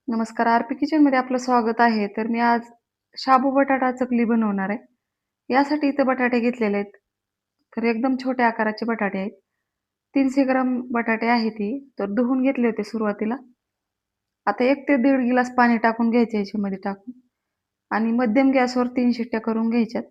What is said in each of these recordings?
नमस्कार, आरपी किचनमध्ये आपलं स्वागत आहे. तर मी आज शाबू बटाटा चकली बनवणार आहे. यासाठी इथं बटाटे घेतलेले आहेत. तर एकदम छोट्या आकाराचे बटाटे आहेत. 300 ग्राम बटाटे आहेत ही. तर धुवून घेतले होते सुरुवातीला. आता 1 ते 1.5 गिलास पाणी टाकून घ्यायचं याच्यामध्ये टाकून आणि मध्यम गॅसवर 3 शिट्ट्या करून घ्यायच्यात.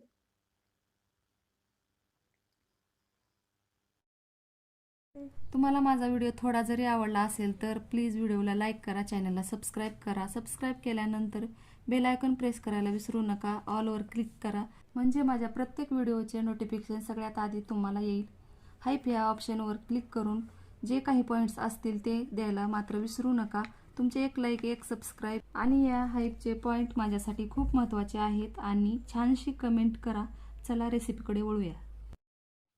तुम्हाला माझा व्हिडिओ थोडा जरी आवडला असेल तर प्लीज व्हिडिओला लाईक करा, चॅनलला सबस्क्राईब करा. सबस्क्राईब केल्यानंतर बेल आयकॉन प्रेस करायला विसरू नका. ऑलवर क्लिक करा म्हणजे माझ्या प्रत्येक व्हिडिओचे नोटिफिकेशन सगळ्यात आधी तुम्हाला येईल. हाईप या ऑप्शनवर क्लिक करून जे काही पॉईंट्स असतील ते द्यायला मात्र विसरू नका. तुमचे एक लाईक, एक सबस्क्राईब आणि या हाईपचे पॉईंट माझ्यासाठी खूप महत्त्वाचे आहेत आणि छानशी कमेंट करा. चला रेसिपीकडे वळूया.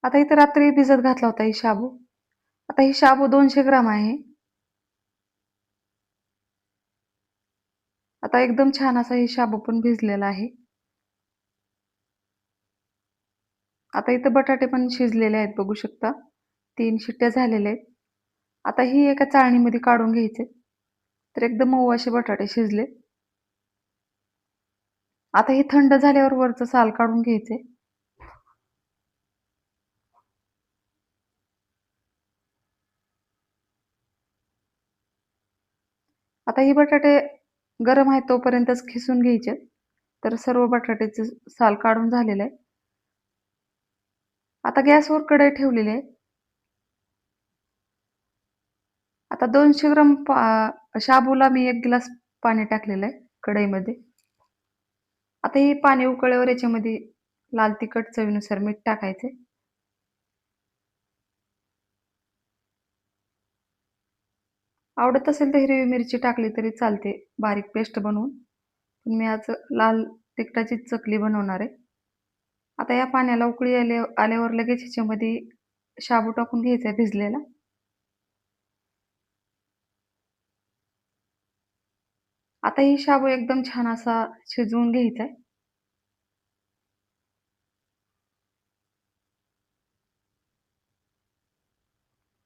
आता इथं रात्री भिजत घातला होता ही शाबू. आता ही शाबू 200 ग्राम आहे. आता एकदम छान असा ही शाबू पण भिजलेला आहे. आता इथं बटाटे पण शिजलेले आहेत बघू शकता. 3 शिट्ट्या झालेल्या आहेत. आता ही एका चाळणीमध्ये काढून घ्यायचे. तर एकदम मऊ असे बटाटे शिजले. आता ही थंड झाल्यावर वरचं साल काढून घ्यायचे. आता ही बटाटे गरम आहेत तोपर्यंतच खिसून घ्यायचे. तर सर्व बटाट्याचे साल काढून झालेलं आहे. आता गॅसवर कढई ठेवलेली आहे. आता 200 ग्राम शाबूला मी 1 ग्लास पाणी टाकलेलं आहे कढईमध्ये. आता हे पाणी उकळल्यावर याच्यामध्ये लाल तिखट, चवीनुसार मीठ टाकायचे. आवडत असेल तर हिरवी मिरची टाकली तरी चालते, बारीक पेस्ट बनवून. पण मी आज लाल तिखटाचीच चकली बनवणार आहे. आता या पाण्याला उकळी आल्यावर लगेच ह्याच्यामध्ये शाबू टाकून घ्यायचा भिजलेला. आता ही शाबू एकदम छान असा शिजवून घ्यायचा आहे.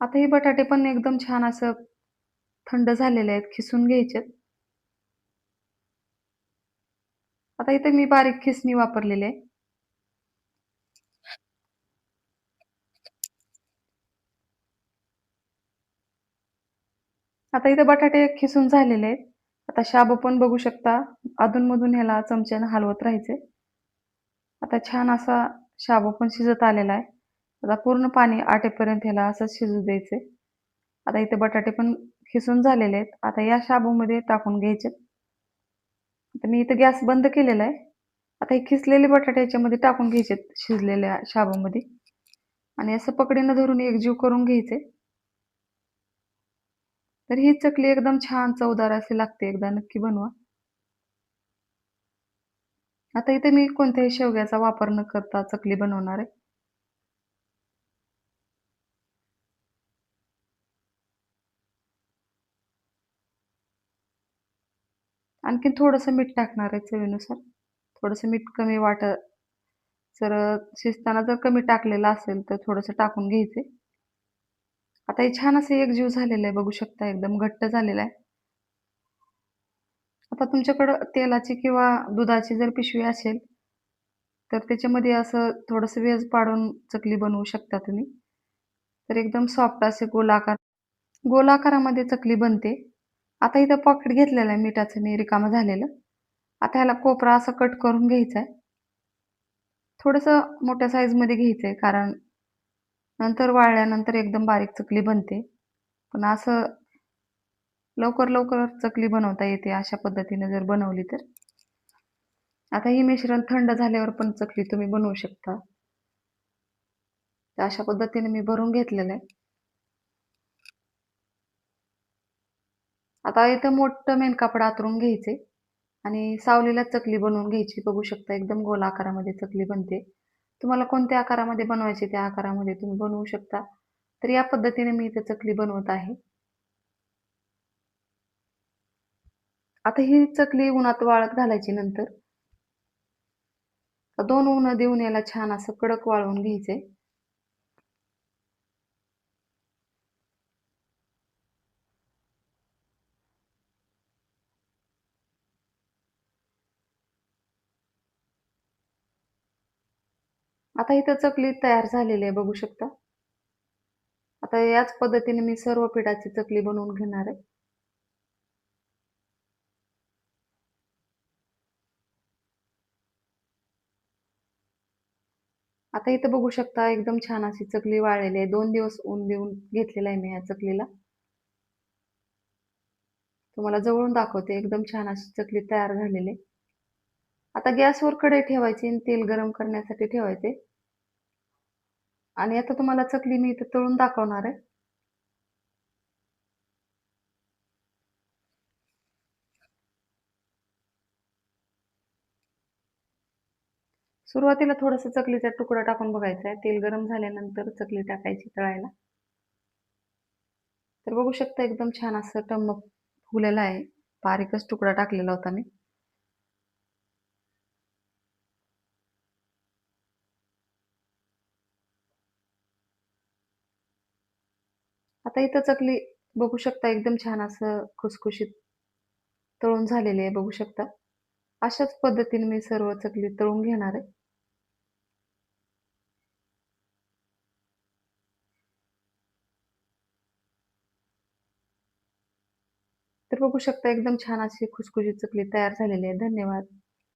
आता हे बटाटे पण एकदम छान असं थंड झालेले आहेत, खिसून घ्यायचेत. आता इथे मी बारीक खिसणी वापरलेली आहे. आता इथे बटाटे खिसून झालेले आहेत. आता शाबू पण बघू शकता. अधूनमधून ह्याला चमच्यानं हलवत राहायचे. आता छान असा शाबू पण शिजत आलेला आहे. आता पूर्ण पाणी आटेपर्यंत ह्याला असंच शिजू द्यायचे. आता इथे बटाटे पण खिसून झालेले आहेत. आता या शाबूमध्ये टाकून घ्यायचे. आता मी इथं गॅस बंद केलेला आहे. आता हे खिसलेले बटाटे याच्यामध्ये टाकून घ्यायचे शिजलेल्या शाबूमध्ये आणि असं पकडीनं धरून एकजीव करून घ्यायचे. तर ही चकली एकदम छान चवदार अशी लागते. एकदा नक्की बनवा. आता इथे मी कोणत्याही शेवग्याचा वापर न करता चकली बनवणार आहे. आणखीन थोडंसं मीठ टाकणार आहे चवीनुसार. थोडंसं मीठ कमी जर शिजताना जर कमी टाकलेलं असेल तर थोडंसं टाकून घ्यायचे. आता हे छान असं एकजीव झालेलं आहे बघू शकता. एकदम घट्ट झालेलं आहे. आता तुमच्याकडं तेलाची किंवा दुधाची जर पिशवी असेल तर त्याच्यामध्ये असं थोडंसं वेज पाडून चकली बनवू शकता तुम्ही. तर एकदम सॉफ्ट असे गोलाकारामध्ये चकली बनते. आता इथं पॉकेट घेतलेलं आहे मिठाचं मी रिकामं झालेलं. आता ह्याला कोपरा असा कट करून घ्यायचा आहे. थोडंसं मोठ्या साईजमध्ये घ्यायचं आहे कारण नंतर वाळल्यानंतर एकदम बारीक चकली बनते. पण असं लवकर चकली बनवता येते अशा पद्धतीने जर बनवली तर. आता ही मिश्रण थंड झाल्यावर पण चकली तुम्ही बनवू शकता. तर अशा पद्धतीने मी भरून घेतलेलं आहे. आता इथं मोठं मेनकापड आतरून घ्यायचे आणि सावलीला चकली बनवून घ्यायची. बघू शकता एकदम गोल आकारामध्ये चकली बनते. तुम्हाला कोणत्या आकारामध्ये बनवायची त्या आकारामध्ये तुम्ही बनवू शकता. तर या पद्धतीने मी इथे चकली बनवत आहे. आता ही चकली उन्हात वाळत घालायची नंतर. 2 उन्हं देऊन याला छान असं कडक वाळवून घ्यायचंय. आता इथं चकली तयार झालेली आहे बघू शकता. आता याच पद्धतीने मी सर्व पिठाची चकली बनवून घेणार आहे. आता इथं बघू शकता एकदम छान अशी चकली वाळलेली आहे. 2 दिवस ऊन देऊन घेतलेलं आहे मी या चकलीला. तुम्हाला जवळून दाखवते. एकदम छान अशी चकली तयार झालेली आहे. आता गॅसवर कढई ठेवायची आणि तेल गरम करण्यासाठी ठेवायचे आणि आता तुम्हाला चकली मी इथं तळून दाखवणार आहे. सुरुवातीला थोडंसं चकलीचा तुकडा टाकून बघायचा आहे. तेल गरम झाल्यानंतर चकली टाकायची तळायला. तर बघू शकता एकदम छान असं टम्म फुगलेलं आहे. बारीकच तुकडा टाकलेला होता मी. आता इथं चकली बघू शकता एकदम छान असं खुसखुशीत तळून झालेली आहे बघू शकता. अशाच पद्धतीने मी सर्व चकली तळून घेणार आहे. तर बघू शकता एकदम छान अशी खुसखुशीत चकली तयार झालेली आहे. धन्यवाद.